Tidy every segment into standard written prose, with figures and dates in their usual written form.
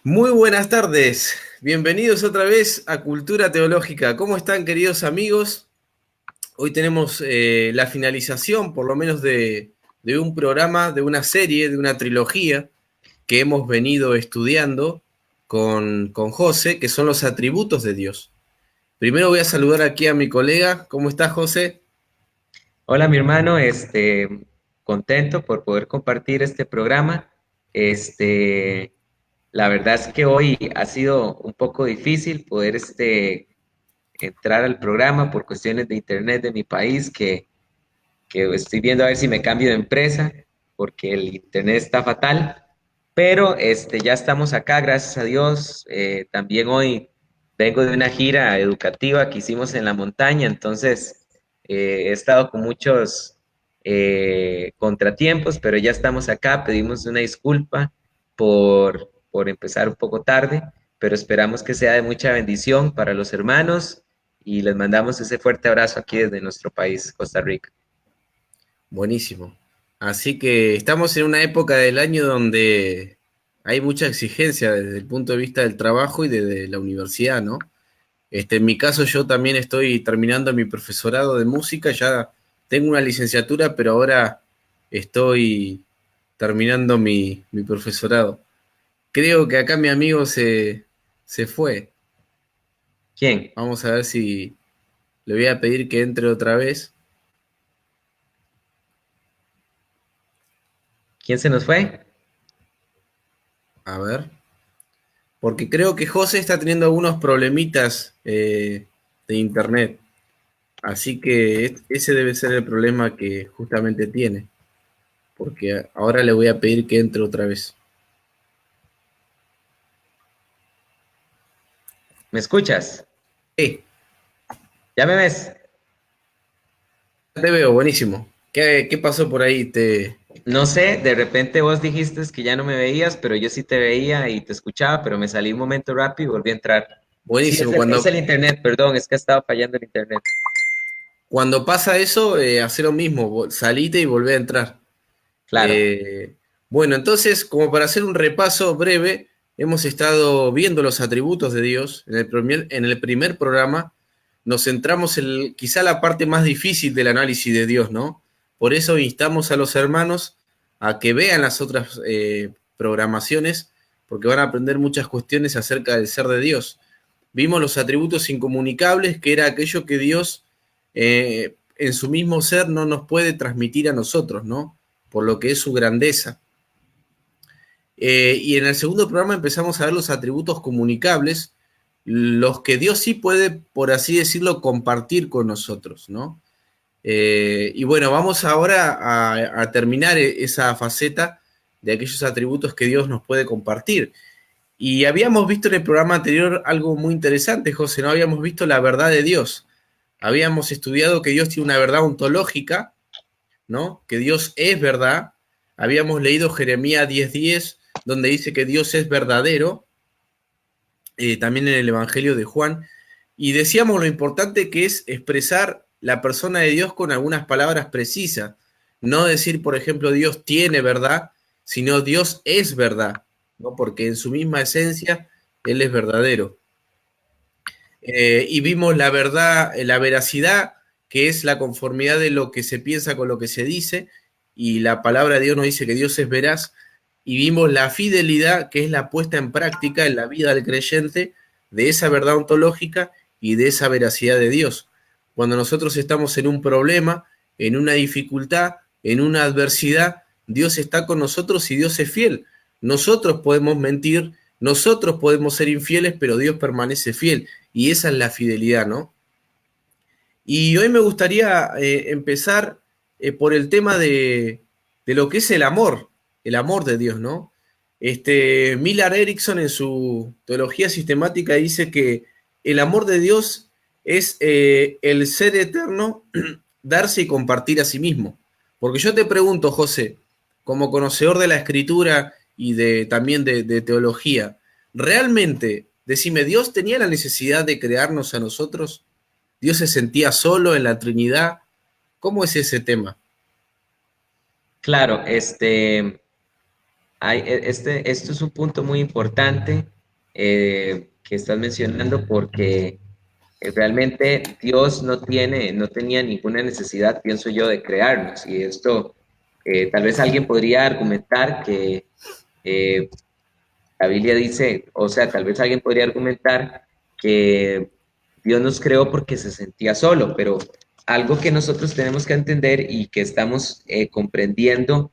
Muy buenas tardes, bienvenidos otra vez a Cultura Teológica. ¿Cómo están, queridos amigos? Hoy tenemos la finalización, por lo menos, de un programa, de una serie, de una trilogía que hemos venido estudiando con José, que son los atributos de Dios. Primero voy a saludar aquí a mi colega. ¿Cómo estás, José? Hola, mi hermano, contento por poder compartir este programa. Este, la verdad es que hoy ha sido un poco difícil poder entrar al programa por cuestiones de internet de mi país, que estoy viendo a ver si me cambio de empresa, porque el internet está fatal. Pero ya estamos acá, gracias a Dios. También hoy vengo de una gira educativa que hicimos en la montaña, entonces he estado con muchos contratiempos, pero ya estamos acá. Pedimos una disculpa por empezar un poco tarde, pero esperamos que sea de mucha bendición para los hermanos y les mandamos ese fuerte abrazo aquí desde nuestro país, Costa Rica. Buenísimo. Así que estamos en una época del año donde hay mucha exigencia desde el punto de vista del trabajo y desde la universidad, ¿no? En mi caso, yo también estoy terminando mi profesorado de música, ya tengo una licenciatura, pero ahora estoy terminando mi profesorado. Creo que acá mi amigo se fue. ¿Quién? Vamos a ver si le voy a pedir que entre otra vez. ¿Quién se nos fue? A ver. Porque creo que José está teniendo algunos problemitas de internet. Así que ese debe ser el problema que justamente tiene. Porque ahora le voy a pedir que entre otra vez. ¿Me escuchas? Sí, ¿Ya me ves? te veo, buenísimo. ¿Qué pasó por ahí? No sé, de repente vos dijiste que ya no me veías, pero yo sí te veía y te escuchaba, pero me salí un momento rápido y volví a entrar. Sí, Buenísimo. es el internet, perdón, es que ha estado fallando el internet. Cuando pasa eso, hace lo mismo. Salite y volvé a entrar. Claro, Eh, bueno, entonces, como para hacer un repaso breve, hemos estado viendo los atributos de Dios. En el primer programa nos centramos en quizá la parte más difícil del análisis de Dios, ¿no? Por eso instamos a los hermanos a que vean las otras programaciones, porque van a aprender muchas cuestiones acerca del ser de Dios. Vimos los atributos incomunicables, que era aquello que Dios en su mismo ser no nos puede transmitir a nosotros, ¿no? Por lo que es su grandeza. Y en el segundo programa empezamos a ver los atributos comunicables, los que Dios sí puede, por así decirlo, compartir con nosotros, ¿no? Y bueno, vamos ahora a terminar esa faceta de aquellos atributos que Dios nos puede compartir. Y habíamos visto en el programa anterior algo muy interesante, José, ¿no? Habíamos visto la verdad de Dios. Habíamos estudiado que Dios tiene una verdad ontológica, ¿no? Que Dios es verdad. Habíamos leído Jeremías 10:10, donde dice que Dios es verdadero, también en el Evangelio de Juan, y decíamos lo importante que es expresar la persona de Dios con algunas palabras precisas, no decir, por ejemplo, Dios tiene verdad, sino Dios es verdad, ¿no? Porque en su misma esencia Él es verdadero. Y vimos la verdad, la veracidad, que es la conformidad de lo que se piensa con lo que se dice, y la palabra de Dios nos dice que Dios es veraz, y vimos la fidelidad, que es la puesta en práctica en la vida del creyente de esa verdad ontológica y de esa veracidad de Dios. Cuando nosotros estamos en un problema, en una dificultad, en una adversidad, Dios está con nosotros y Dios es fiel. Nosotros podemos mentir, nosotros podemos ser infieles, pero Dios permanece fiel. Y esa es la fidelidad, ¿no? Y hoy me gustaría empezar por el tema de lo que es el amor de Dios, ¿no? Millar Erickson en su teología sistemática dice que el amor de Dios es el ser eterno, darse y compartir a sí mismo. Porque yo te pregunto, José, como conocedor de la escritura y también de teología, ¿realmente, decime, Dios tenía la necesidad de crearnos a nosotros? ¿Dios se sentía solo en la Trinidad? ¿Cómo es ese tema? claro, esto es un punto muy importante que estás mencionando porque realmente Dios no tenía ninguna necesidad, pienso yo, de crearnos. Y esto, tal vez alguien podría argumentar que eh, la Biblia dice, o sea, tal vez alguien podría argumentar que Dios nos creó porque se sentía solo, pero algo que nosotros tenemos que entender y que estamos comprendiendo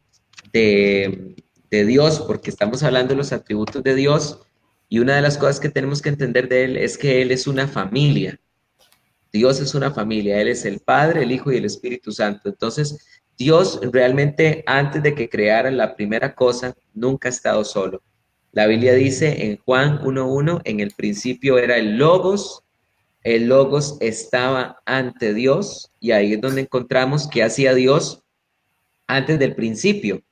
de, de Dios, porque estamos hablando de los atributos de Dios, y una de las cosas que tenemos que entender de Él es que Él es una familia. Dios es una familia, Él es el Padre, el Hijo y el Espíritu Santo. Entonces, Dios realmente antes de que creara la primera cosa, nunca ha estado solo. La Biblia dice en Juan 1:1, en el principio era el Logos estaba ante Dios, y ahí es donde encontramos que hacía Dios antes del principio.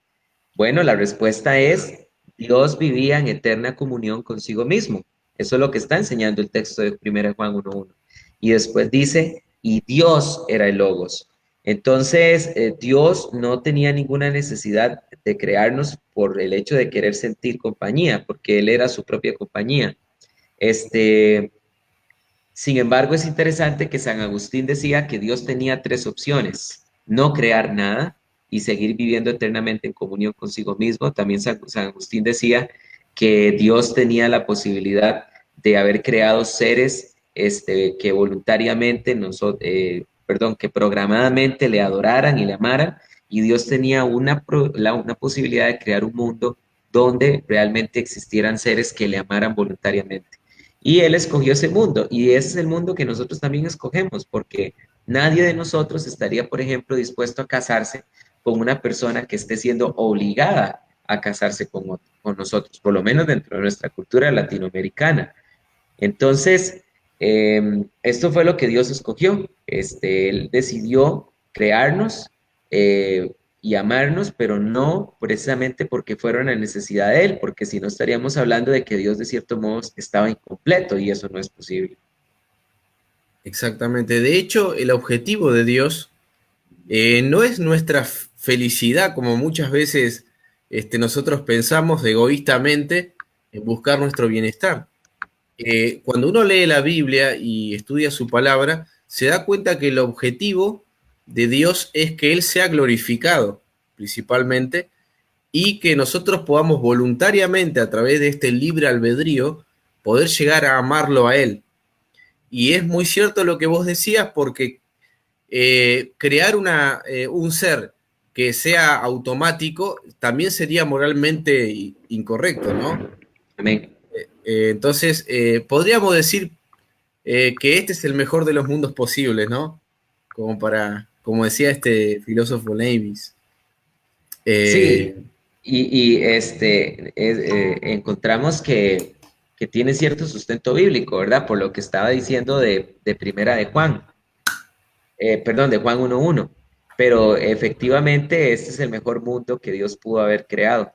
Bueno, la respuesta es, Dios vivía en eterna comunión consigo mismo. Eso es lo que está enseñando el texto de 1 Juan 1:1. Y después dice, y Dios era el Logos. Entonces, Dios no tenía ninguna necesidad de crearnos por el hecho de querer sentir compañía, porque Él era su propia compañía. Este, Sin embargo, es interesante que San Agustín decía que Dios tenía tres opciones: no crear nada y seguir viviendo eternamente en comunión consigo mismo. También San Agustín decía que Dios tenía la posibilidad de haber creado seres que voluntariamente, que programadamente le adoraran y le amaran, y Dios tenía una posibilidad de crear un mundo donde realmente existieran seres que le amaran voluntariamente. Y Él escogió ese mundo, y ese es el mundo que nosotros también escogemos, porque nadie de nosotros estaría, por ejemplo, dispuesto a casarse con una persona que esté siendo obligada a casarse con nosotros, por lo menos dentro de nuestra cultura latinoamericana. Entonces, esto fue lo que Dios escogió. Él decidió crearnos y amarnos, pero no precisamente porque fuera una necesidad de Él, porque si no estaríamos hablando de que Dios de cierto modo estaba incompleto, y eso no es posible. Exactamente. De hecho, el objetivo de Dios no es nuestra felicidad, como muchas veces nosotros pensamos egoístamente en buscar nuestro bienestar. Cuando uno lee la Biblia y estudia su palabra, se da cuenta que el objetivo de Dios es que Él sea glorificado, principalmente, y que nosotros podamos voluntariamente, a través de este libre albedrío, poder llegar a amarlo a Él. Y es muy cierto lo que vos decías, porque crear un ser que sea automático también sería moralmente incorrecto, ¿no? Amén. Entonces, podríamos decir que este es el mejor de los mundos posibles, ¿no? Como decía este filósofo Leibniz. Sí, Eh, encontramos que tiene cierto sustento bíblico, ¿verdad? Por lo que estaba diciendo de primera de Juan. Perdón, de Juan 1:1, pero efectivamente este es el mejor mundo que Dios pudo haber creado.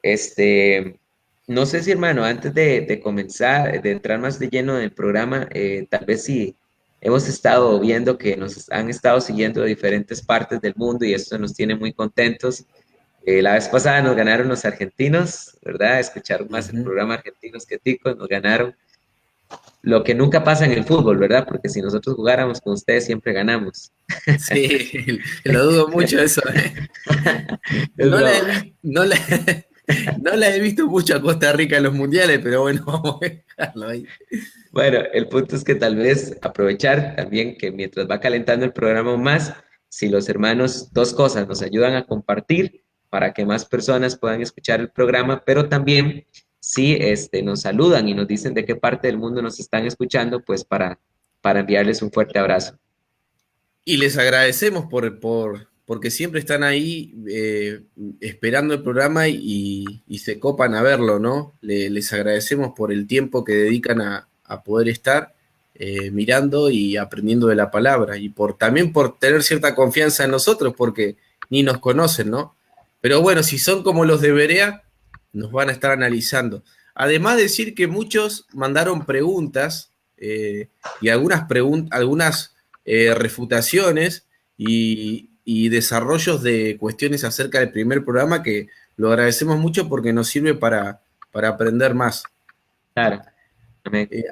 Este, no sé si, hermano, antes de comenzar, de entrar más de lleno en el programa, tal vez sí hemos estado viendo que nos han estado siguiendo de diferentes partes del mundo, y esto nos tiene muy contentos. La vez pasada nos ganaron los argentinos, ¿verdad? Escucharon más el Ujú. programa Argentinos que Ticos, nos ganaron. Lo que nunca pasa en el fútbol, ¿verdad? Porque si nosotros jugáramos con ustedes, siempre ganamos. Sí, lo dudo mucho eso, ¿eh? Es No la he, broma. no la, no la he visto mucho a Costa Rica en los mundiales, pero bueno, vamos a dejarlo ahí. Bueno, el punto es que tal vez aprovechar también que mientras va calentando el programa más, si los hermanos, dos cosas, nos ayudan a compartir para que más personas puedan escuchar el programa, pero también si nos saludan y nos dicen de qué parte del mundo nos están escuchando, pues para enviarles un fuerte abrazo. Y les agradecemos porque siempre están ahí esperando el programa y se copan a verlo, ¿no? Les agradecemos por el tiempo que dedican a poder estar mirando y aprendiendo de la palabra y también por tener cierta confianza en nosotros porque ni nos conocen, ¿no? Pero bueno, si son como los de Berea, nos van a estar analizando. Además, decir que muchos mandaron preguntas y algunas refutaciones y desarrollos de cuestiones acerca del primer programa que lo agradecemos mucho porque nos sirve para aprender más. Claro. Amén. Eh,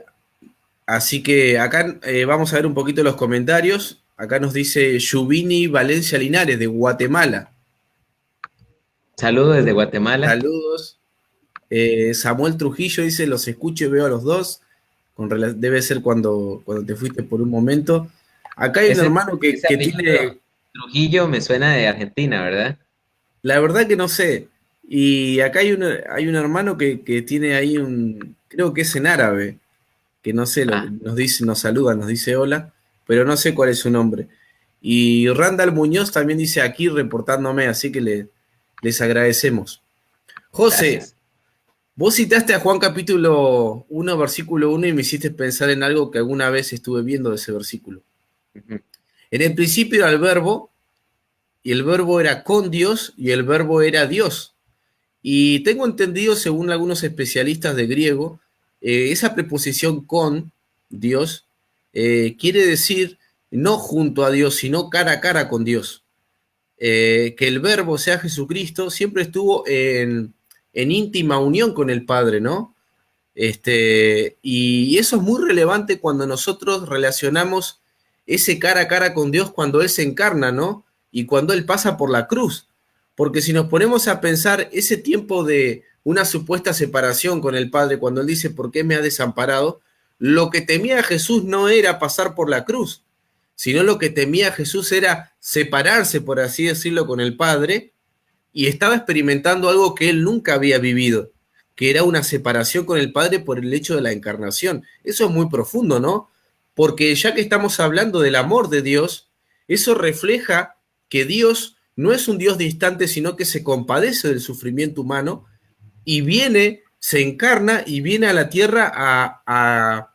Así que acá vamos a ver un poquito los comentarios. Acá nos dice Yubini Valencia Linares de Guatemala. Saludos desde Guatemala. Saludos. Samuel Trujillo dice, los escucho y veo a los dos. Debe ser cuando te fuiste por un momento. Acá hay un Ese, hermano ese que apellido tiene, Trujillo me suena de Argentina, ¿verdad? la verdad que no sé. Y acá hay un hermano que tiene ahí creo que es en árabe, que no sé, Ah, nos dice, nos saluda, nos dice hola, pero no sé cuál es su nombre. Y Randall Muñoz también dice aquí reportándome, así que les agradecemos. José, gracias. vos citaste a Juan capítulo 1, versículo 1 y me hiciste pensar en algo que alguna vez estuve viendo de ese versículo. Ujú. En el principio era el verbo, y el verbo era con Dios, y el verbo era Dios. Y tengo entendido, según algunos especialistas de griego, esa preposición con Dios quiere decir no junto a Dios, sino cara a cara con Dios. Que el verbo, sea Jesucristo, siempre estuvo en íntima unión con el Padre, ¿no? Y eso es muy relevante cuando nosotros relacionamos ese cara a cara con Dios cuando Él se encarna, ¿no? Y cuando Él pasa por la cruz. Porque si nos ponemos a pensar ese tiempo de una supuesta separación con el Padre, cuando Él dice, ¿por qué me ha desamparado? Lo que temía Jesús no era pasar por la cruz, sino lo que temía Jesús era separarse, por así decirlo, con el Padre, y estaba experimentando algo que él nunca había vivido, que era una separación con el Padre por el hecho de la encarnación. Eso es muy profundo, ¿no? Porque ya que estamos hablando del amor de Dios, eso refleja que Dios no es un Dios distante, sino que se compadece del sufrimiento humano y viene, se encarna y viene a la tierra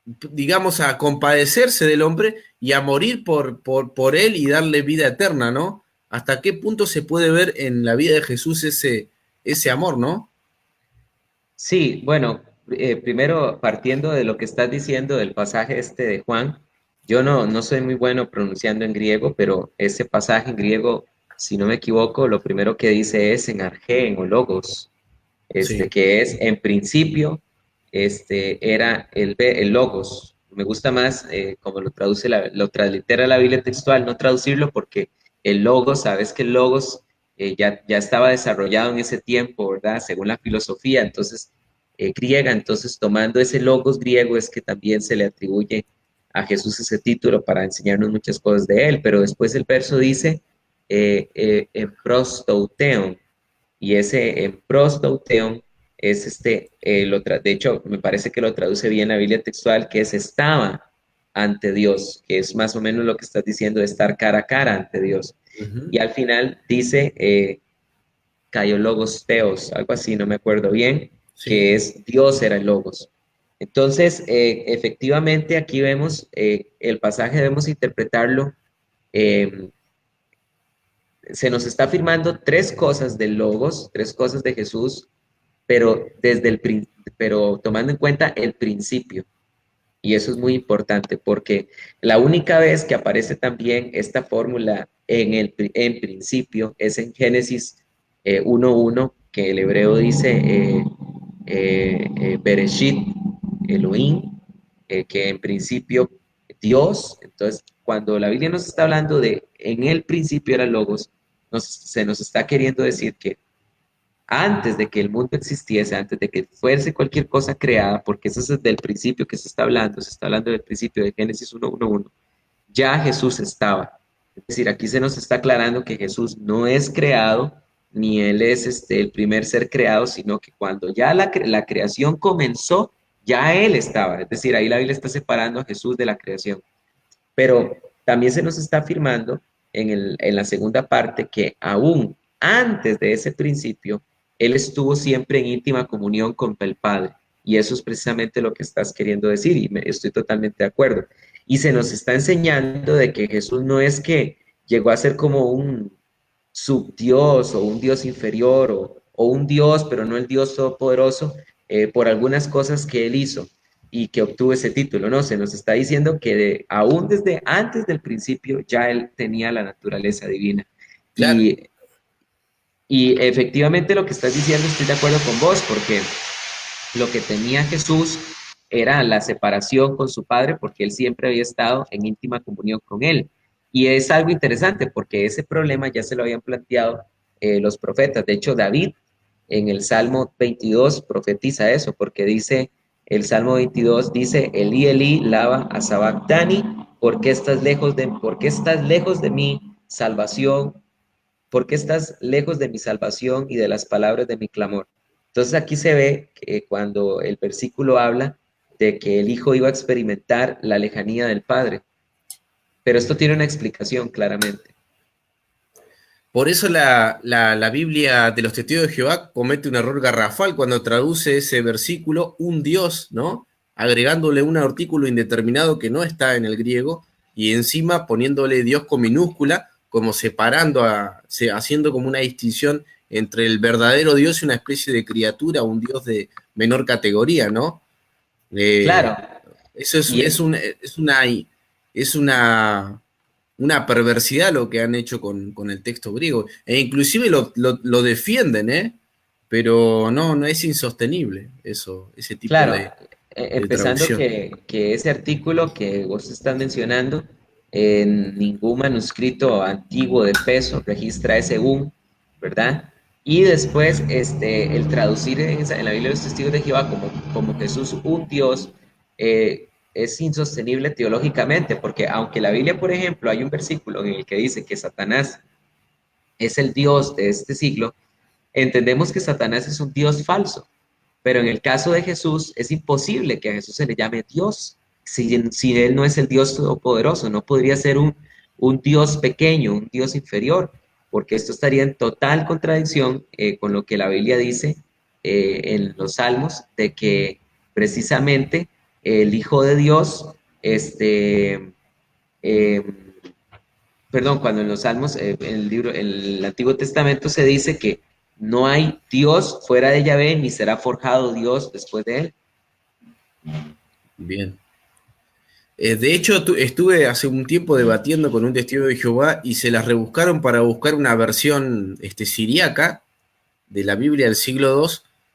digamos, a compadecerse del hombre y a morir por él y darle vida eterna, ¿no? ¿Hasta qué punto se puede ver en la vida de Jesús ese amor, ¿no? Sí, bueno, primero partiendo de lo que estás diciendo del pasaje este de Juan, yo no soy muy bueno pronunciando en griego, pero ese pasaje en griego, si no me equivoco, lo primero que dice es en argén o logos, Sí. que es en principio, era el logos. Me gusta más como lo traduce, lo translitera la Biblia textual, no traducirlo porque el logos, sabes que el logos ya estaba desarrollado en ese tiempo, ¿verdad? Según la filosofía, entonces, griega, entonces tomando ese logos griego es que también se le atribuye a Jesús ese título para enseñarnos muchas cosas de él, pero después el verso dice en prostouteon, y ese en prostouteon es de hecho, me parece que lo traduce bien la Biblia textual, que es estaba ante Dios, que es más o menos lo que estás diciendo de estar cara a cara ante Dios. Ujú. Y al final dice Cayo Logos Teos, algo así, no me acuerdo bien, Sí. que es Dios era el Logos. Entonces, efectivamente, aquí vemos el pasaje, debemos interpretarlo. eh, Se nos está afirmando tres cosas del Logos, tres cosas de Jesús, pero, pero tomando en cuenta el principio. Y eso es muy importante porque la única vez que aparece también esta fórmula en principio es en Génesis 1.1, que el hebreo dice Bereshit Elohim, que en principio Dios. Entonces, cuando la Biblia nos está hablando de en el principio era Logos, se nos está queriendo decir que antes de que el mundo existiese, antes de que fuese cualquier cosa creada, porque eso es desde el principio que se está hablando del principio de Génesis 1.1.1, ya Jesús estaba. Es decir, aquí se nos está aclarando que Jesús no es creado, ni Él es el primer ser creado, sino que cuando ya la creación comenzó, ya Él estaba. Es decir, ahí la Biblia está separando a Jesús de la creación. Pero también se nos está afirmando en la segunda parte que aún antes de ese principio, Él estuvo siempre en íntima comunión con el Padre. Y eso es precisamente lo que estás queriendo decir y estoy totalmente de acuerdo. Y se nos está enseñando de que Jesús no es que llegó a ser como un subdios o un dios inferior o un dios, pero no el Dios todopoderoso, por algunas cosas que él hizo y que obtuvo ese título. No, se nos está diciendo que aún desde antes del principio ya él tenía la naturaleza divina. Claro. Y, Y efectivamente lo que estás diciendo estoy de acuerdo con vos, porque lo que tenía Jesús era la separación con su Padre, porque él siempre había estado en íntima comunión con él. Y es algo interesante, porque ese problema ya se lo habían planteado los profetas. De hecho, David en el Salmo 22 profetiza eso, porque dice, el Salmo 22 dice, Elí, Elí, lava a sabactani, ¿por qué estás lejos de mi salvación? ¿Por qué estás lejos de mi salvación y de las palabras de mi clamor? Entonces aquí se ve que cuando el versículo habla de que el Hijo iba a experimentar la lejanía del Padre, pero esto tiene una explicación claramente. Por eso la Biblia de los Testigos de Jehová comete un error garrafal cuando traduce ese versículo, un Dios, ¿no? Agregándole un artículo indeterminado que no está en el griego y encima poniéndole Dios con minúscula, como separando, haciendo como una distinción entre el verdadero Dios y una especie de criatura, un Dios de menor categoría, ¿no? Claro, Eso es, y es una perversidad lo que han hecho con el texto griego. E inclusive lo defienden, ¿eh? Pero no es insostenible eso, ese tipo claro, de empezando traducción. que ese artículo que vos estás mencionando, en ningún manuscrito antiguo de peso registra ese un, ¿verdad? Y después el traducir en la Biblia de los Testigos de Jehová como Jesús un Dios es insostenible teológicamente, porque aunque la Biblia, por ejemplo, hay un versículo en el que dice que Satanás es el Dios de este siglo, entendemos que Satanás es un Dios falso. Pero en el caso de Jesús, es imposible que a Jesús se le llame Dios. Si Él no es el Dios todopoderoso, no podría ser un Dios pequeño, un Dios inferior, porque esto estaría en total contradicción con lo que la Biblia dice en los Salmos, de que precisamente el Hijo de Dios, eh, perdón, cuando en los Salmos, en el libro, en el Antiguo Testamento se dice que no hay Dios fuera de Yahvé, ni será forjado Dios después de él. Bien. De hecho, estuve hace un tiempo debatiendo con un testigo de Jehová y se las rebuscaron para buscar una versión siriaca de la Biblia del siglo II,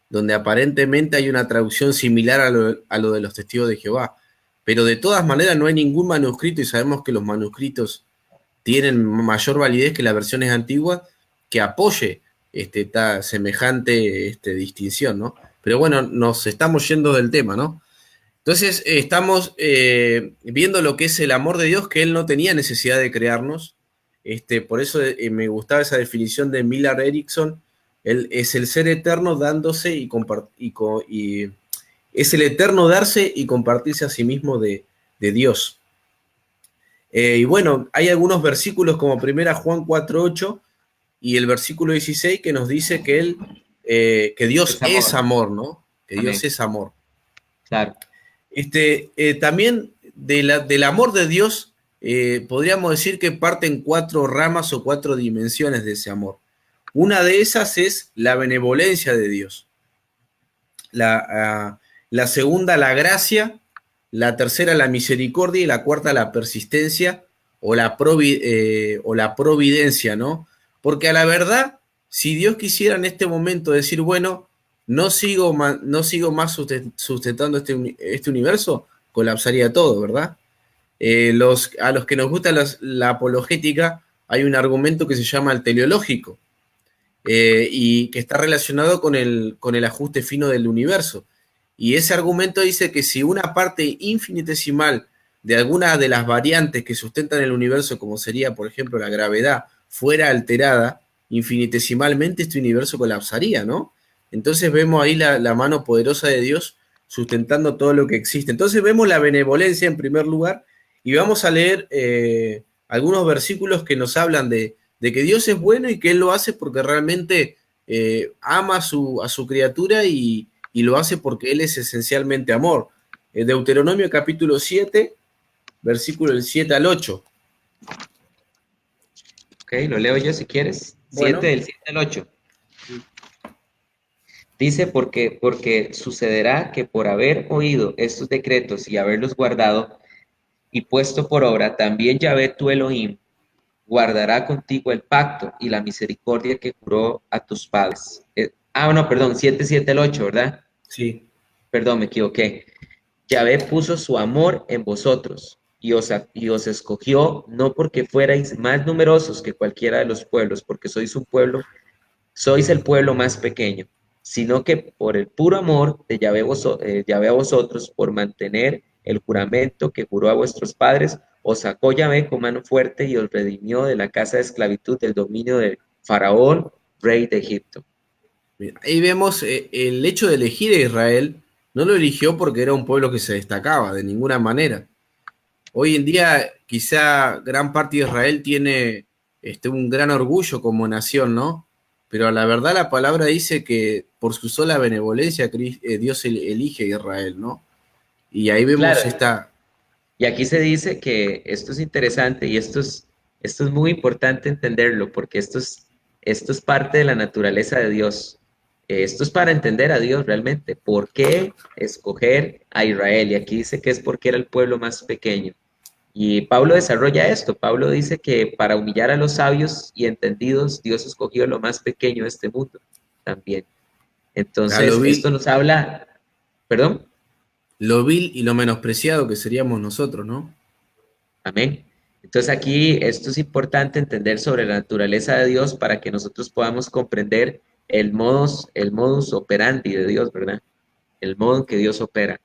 donde aparentemente hay una traducción similar a lo de los testigos de Jehová. Pero de todas maneras no hay ningún manuscrito y sabemos que los manuscritos tienen mayor validez que las versiones antiguas que apoye semejante distinción, ¿no? Pero bueno, nos estamos yendo del tema, ¿no? Entonces estamos viendo lo que es el amor de Dios, que Él no tenía necesidad de crearnos. Por eso me gustaba esa definición de Miller Erickson. Él es el ser eterno dándose y es el eterno darse y compartirse a sí mismo de Dios. Y bueno, hay algunos versículos como primera Juan 4:8 y el versículo 16 que nos dice que Dios Es es amor. amor, ¿no? Que Dios Amén. es amor. Claro. También del amor de Dios, podríamos decir que parten cuatro ramas o cuatro dimensiones de ese amor. Una de esas es la benevolencia de Dios. La segunda, la gracia. La tercera, la misericordia. Y la cuarta, la persistencia o o la providencia, ¿no? Porque a la verdad, si Dios quisiera en este momento decir, bueno, no sigo más sustentando este universo, colapsaría todo, ¿verdad? A los que nos gusta la apologética, hay un argumento que se llama el teleológico, y que está relacionado con el ajuste fino del universo. Y ese argumento dice que si una parte infinitesimal de alguna de las variantes que sustentan el universo, como sería, por ejemplo, la gravedad, fuera alterada infinitesimalmente, este universo colapsaría, ¿no? Entonces vemos ahí la mano poderosa de Dios sustentando todo lo que existe. Entonces vemos la benevolencia en primer lugar y vamos a leer algunos versículos que nos hablan de que Dios es bueno y que Él lo hace porque realmente ama a su criatura y lo hace porque Él es esencialmente amor. Deuteronomio capítulo 7, versículo del 7 al 8. Ok, lo leo yo si quieres. 7 Bueno, del 7 al 8. Dice, porque sucederá que por haber oído estos decretos y haberlos guardado y puesto por obra, también Yahvé tu Elohim guardará contigo el pacto y la misericordia que juró a tus padres. No, perdón, 7:7 al 8, ¿verdad? Sí. Perdón, me equivoqué. Yahvé puso su amor en vosotros y os escogió no porque fuerais más numerosos que cualquiera de los pueblos, porque sois el pueblo más pequeño, sino que por el puro amor de Yahvé a vosotros, por mantener el juramento que juró a vuestros padres, os sacó Yahvé con mano fuerte y os redimió de la casa de esclavitud del dominio de Faraón, rey de Egipto. Bien, ahí vemos el hecho de elegir a Israel, no lo eligió porque era un pueblo que se destacaba de ninguna manera. Hoy en día quizá gran parte de Israel tiene un gran orgullo como nación, ¿no? Pero la verdad la palabra dice que por su sola benevolencia Dios elige a Israel, ¿no? Y ahí vemos Claro, esta... y aquí se dice que esto es interesante y esto es muy importante entenderlo porque esto es parte de la naturaleza de Dios. Esto es para entender a Dios realmente. ¿Por qué escoger a Israel? Y aquí dice que es porque era el pueblo más pequeño. Y Pablo desarrolla esto. Pablo dice que para humillar a los sabios y entendidos, Dios escogió lo más pequeño de este mundo también. a lo Entonces, esto vil, nos habla, perdón. lo vil y lo menospreciado que seríamos nosotros, ¿no? Amén. Entonces aquí esto es importante entender sobre la naturaleza de Dios para que nosotros podamos comprender el modus operandi de Dios, ¿verdad? El modo en que Dios opera.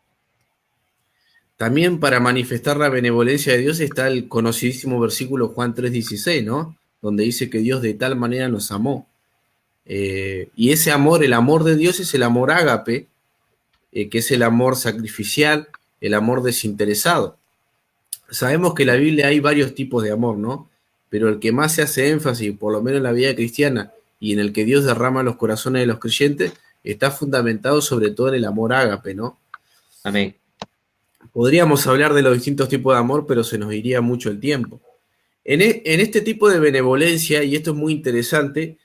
También para manifestar la benevolencia de Dios está el conocidísimo versículo Juan 3:16, ¿no? Donde dice que Dios de tal manera nos amó. Y ese amor, el amor de Dios es el amor ágape, que es el amor sacrificial, el amor desinteresado. Sabemos que en la Biblia hay varios tipos de amor, ¿no? Pero el que más se hace énfasis, por lo menos en la vida cristiana, y en el que Dios derrama los corazones de los creyentes, está fundamentado sobre todo en el amor ágape, ¿no? Amén. Podríamos hablar de los distintos tipos de amor, pero se nos iría mucho el tiempo. En este tipo de benevolencia, y esto es muy interesante,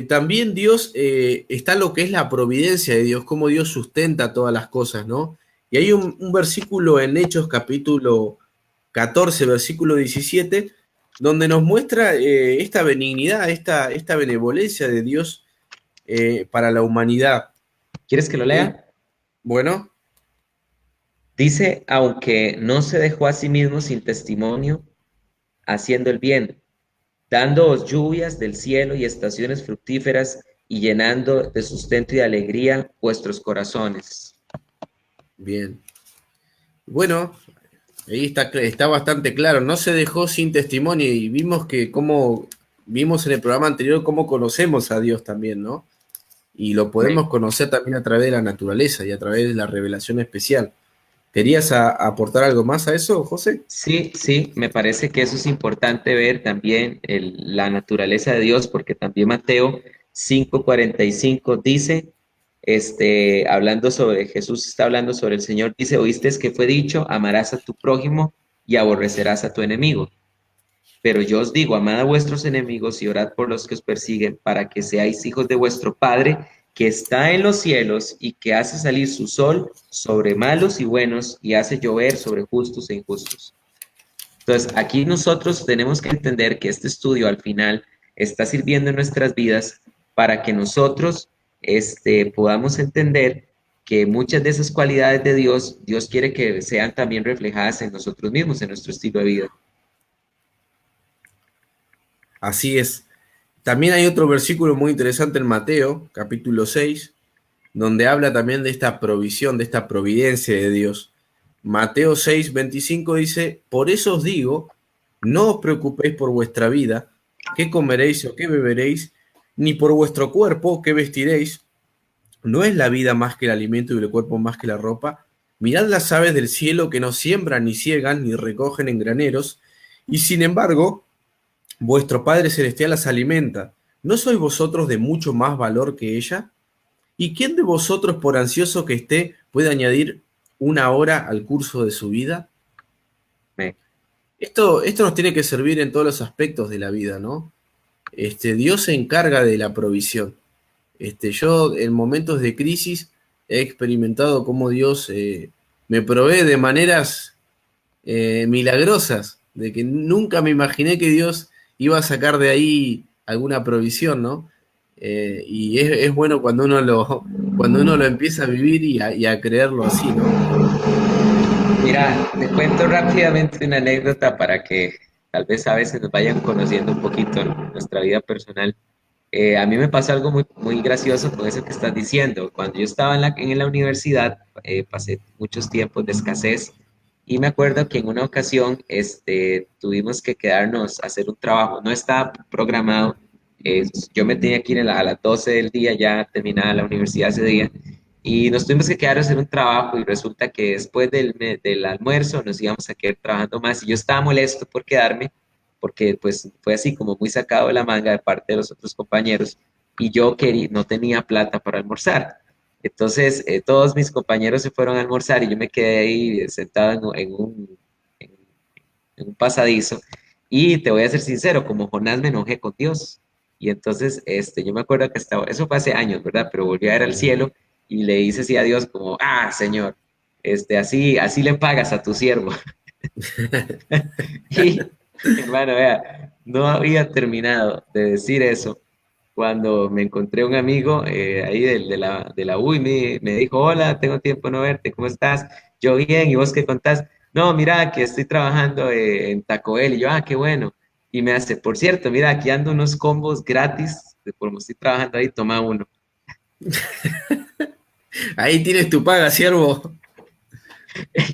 también Dios está lo que es la providencia de Dios, cómo Dios sustenta todas las cosas, ¿no? Y hay un versículo en Hechos capítulo 14, versículo 17, donde nos muestra esta benignidad, esta benevolencia de Dios para la humanidad. ¿Quieres que lo Y, lea? bueno, Dice, aunque no se dejó a sí mismo sin testimonio, haciendo el bien, dándoos lluvias del cielo y estaciones fructíferas y llenando de sustento y de alegría vuestros corazones. bien. Bueno, ahí está bastante claro, no se dejó sin testimonio y vimos que como vimos en el programa anterior cómo conocemos a Dios también, ¿no? Y lo Amén. podemos conocer también a través de la naturaleza y a través de la revelación especial. ¿Querías aportar algo más a eso, José? Sí, sí, me parece que eso es importante ver también la naturaleza de Dios, porque también Mateo 5:45 dice, hablando sobre Jesús, está hablando sobre el Señor, dice, oíste que fue dicho, amarás a tu prójimo y aborrecerás a tu enemigo. Pero yo os digo, amad a vuestros enemigos y orad por los que os persiguen, para que seáis hijos de vuestro Padre, que está en los cielos y que hace salir su sol sobre malos y buenos y hace llover sobre justos e injustos. Entonces, aquí nosotros tenemos que entender que este estudio al final está sirviendo en nuestras vidas para que nosotros podamos entender que muchas de esas cualidades de Dios, Dios quiere que sean también reflejadas en nosotros mismos, en nuestro estilo de vida. Así es. También hay otro versículo muy interesante en Mateo, capítulo 6, donde habla también de esta provisión, de esta providencia de Dios. Mateo 6:25 dice, por eso os digo, no os preocupéis por vuestra vida, qué comeréis o qué beberéis, ni por vuestro cuerpo, qué vestiréis. ¿No es la vida más que el alimento y el cuerpo más que la ropa? Mirad las aves del cielo que no siembran, ni ciegan, ni recogen en graneros, y sin embargo, vuestro Padre Celestial las alimenta. ¿No sois vosotros de mucho más valor que ella? ¿Y quién de vosotros, por ansioso que esté, puede añadir una hora al curso de su vida? Amén. Esto nos tiene que servir en todos los aspectos de la vida, ¿no? Dios se encarga de la provisión. Yo en momentos de crisis he experimentado cómo Dios me provee de maneras milagrosas, de que nunca me imaginé que Dios iba a sacar de ahí alguna provisión, ¿no? Y es bueno cuando uno lo empieza a vivir y a creerlo así, ¿no? Mira, te cuento rápidamente una anécdota para que tal vez a veces nos vayan conociendo un poquito en nuestra vida personal. A mí me pasó algo muy gracioso con eso que estás diciendo. Cuando yo estaba en la universidad, pasé muchos tiempos de escasez y me acuerdo que en una ocasión tuvimos que quedarnos a hacer un trabajo. No estaba programado. Yo me tenía que ir a las 12 del día, ya terminada la universidad ese día, y nos tuvimos que quedar a hacer un trabajo y resulta que después del almuerzo nos íbamos a quedar trabajando más y yo estaba molesto por quedarme porque pues fue así como muy sacado de la manga de parte de los otros compañeros y yo no tenía plata para almorzar. Entonces todos mis compañeros se fueron a almorzar y yo me quedé ahí sentado en- en un pasadizo y te voy a ser sincero, como Jonás me enojé con Dios. Y entonces yo me acuerdo que estaba, eso fue hace años, ¿verdad? Pero volví a ver al cielo y le hice así a Dios como, ah, Señor, así le pagas a tu siervo. Y, hermano, vea, no había terminado de decir eso cuando me encontré un amigo ahí de la U y me dijo, hola, tengo tiempo de no verte, ¿cómo estás? Yo bien, ¿y vos qué contás? No, mira, que estoy trabajando en Taco Bell. Y yo, ah, qué bueno. Y me hace, por cierto, mira, aquí ando unos combos gratis, de como estoy trabajando ahí, toma uno. Ahí tienes tu paga, siervo.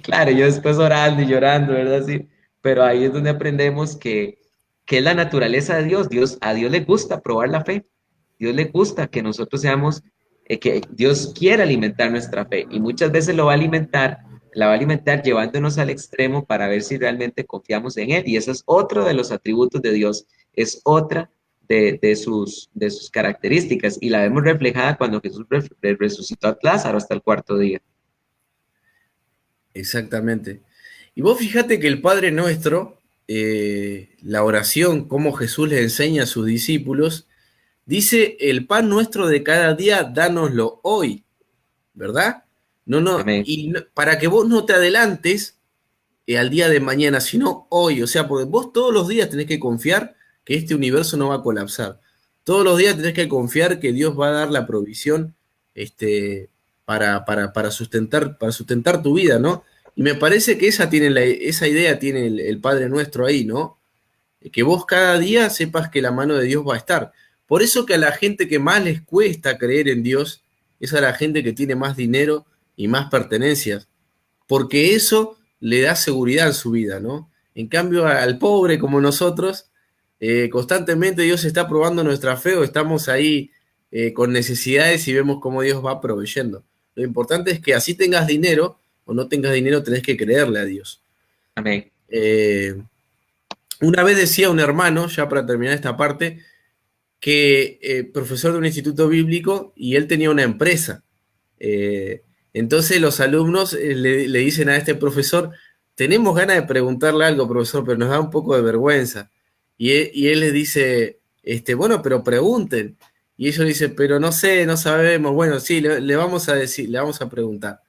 Claro, yo después orando y llorando, ¿verdad? Sí, pero ahí es donde aprendemos que es la naturaleza de Dios. A Dios le gusta probar la fe. Dios le gusta que nosotros seamos, que Dios quiere alimentar nuestra fe y muchas veces la va a alimentar llevándonos al extremo para ver si realmente confiamos en Él. Y eso es otro de los atributos de Dios, es otra de sus características y la vemos reflejada cuando Jesús resucitó a Lázaro hasta el cuarto día. Exactamente. Y vos fíjate que el Padre Nuestro, la oración, cómo Jesús le enseña a sus discípulos, dice, el pan nuestro de cada día, dánoslo hoy, ¿verdad? No, no, Amén. para que vos no te adelantes al día de mañana, sino hoy, o sea, porque vos todos los días tenés que confiar que este universo no va a colapsar. Todos los días tenés que confiar que Dios va a dar la provisión este, para sustentar tu vida, ¿no? Y me parece que esa idea tiene el Padre Nuestro ahí, ¿no? Que vos cada día sepas que la mano de Dios va a estar. Por eso que a la gente que más les cuesta creer en Dios es a la gente que tiene más dinero y más pertenencias, porque eso le da seguridad en su vida, ¿no? En cambio, al pobre como nosotros, constantemente Dios está probando nuestra fe o estamos ahí con necesidades y vemos cómo Dios va proveyendo. Lo importante es que así tengas dinero o no tengas dinero, tenés que creerle a Dios. Amén. Eh, una vez decía un hermano, ya para terminar esta parte, que profesor de un instituto bíblico y él tenía una empresa. Entonces los alumnos le dicen a este profesor, tenemos ganas de preguntarle algo, profesor, pero nos da un poco de vergüenza. Y él les dice, bueno, pero pregunten. Y ellos dicen, pero no sé, no sabemos. Bueno, sí, le vamos a decir, le vamos a preguntar.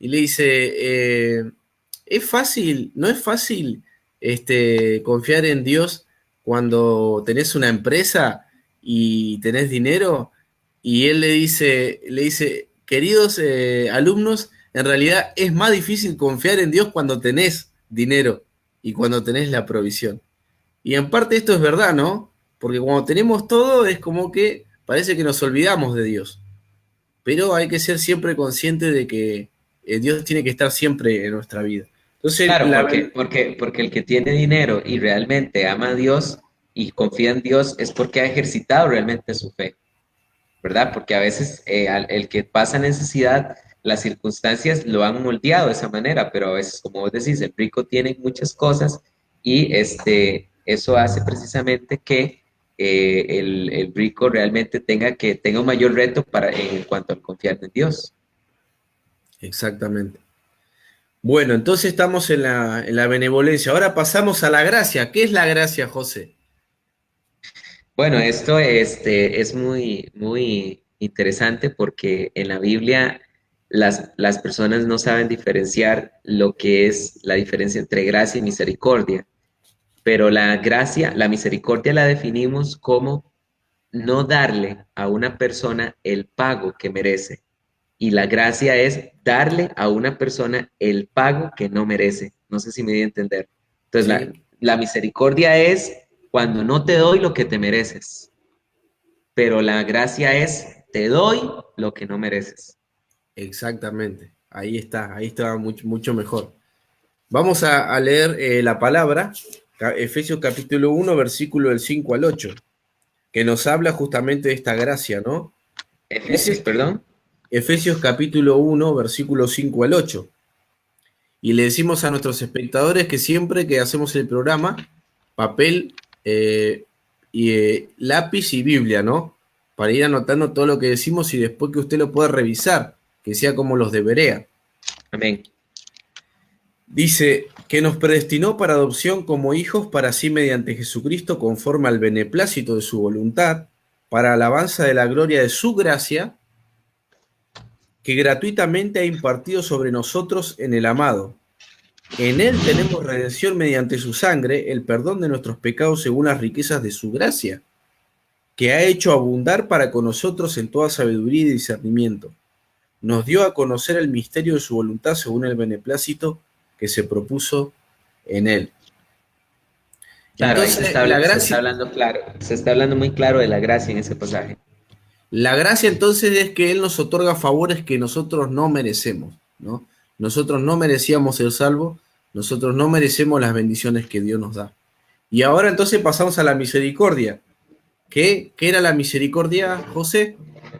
Y le dice, es fácil, no es fácil confiar en Dios cuando tenés una empresa y tenés dinero. Y él le dice, queridos alumnos, en realidad es más difícil confiar en Dios cuando tenés dinero y cuando tenés la provisión. Y en parte esto es verdad, ¿no? Porque cuando tenemos todo es como que parece que nos olvidamos de Dios, pero hay que ser siempre consciente de que Dios tiene que estar siempre en nuestra vida. Entonces, Claro, porque el que tiene dinero y realmente ama a Dios y confía en Dios es porque ha ejercitado realmente su fe, ¿verdad? Porque a veces el que pasa necesidad, las circunstancias lo han moldeado de esa manera, pero a veces, como vos decís, el rico tiene muchas cosas y eso hace precisamente que el rico realmente tenga un mayor reto en cuanto al confiar en Dios. exactamente. Bueno, entonces estamos en la benevolencia. Ahora pasamos a la gracia. ¿Qué es la gracia, José? Bueno, esto es muy interesante porque en la Biblia las personas no saben diferenciar lo que es la diferencia entre gracia y misericordia, pero la gracia, la misericordia la definimos como no darle a una persona el pago que merece. Y la gracia es darle a una persona el pago que no merece. No sé si me di a entender. Entonces, Sí, la misericordia es cuando no te doy lo que te mereces, pero la gracia es te doy lo que no mereces. exactamente. Ahí está mucho, mucho mejor. Vamos a leer la palabra, Efesios capítulo 1, versículo del 5 al 8, que nos habla justamente de esta gracia, ¿no? Efesios, Dice perdón. Efesios capítulo 1, versículo 5 al 8. Y le decimos a nuestros espectadores que siempre que hacemos el programa, papel, lápiz y Biblia, ¿no? Para ir anotando todo lo que decimos y después que usted lo pueda revisar, que sea como los de Berea. Amén. Dice que nos predestinó para adopción como hijos para sí mediante Jesucristo conforme al beneplácito de su voluntad, para alabanza de la gloria de su gracia, que gratuitamente ha impartido sobre nosotros en el amado. En él tenemos redención mediante su sangre, el perdón de nuestros pecados según las riquezas de su gracia, que ha hecho abundar para con nosotros en toda sabiduría y discernimiento. Nos dio a conocer el misterio de su voluntad según el beneplácito que se propuso en él. Claro, ahí Entonces, la se está gracia, hablando claro, se está hablando muy claro de la gracia en ese pasaje. la gracia entonces es que Él nos otorga favores que nosotros no merecemos, ¿no? Nosotros no merecíamos ser salvos, nosotros no merecemos las bendiciones que Dios nos da. Y ahora entonces pasamos a la misericordia. ¿Qué era la misericordia, José?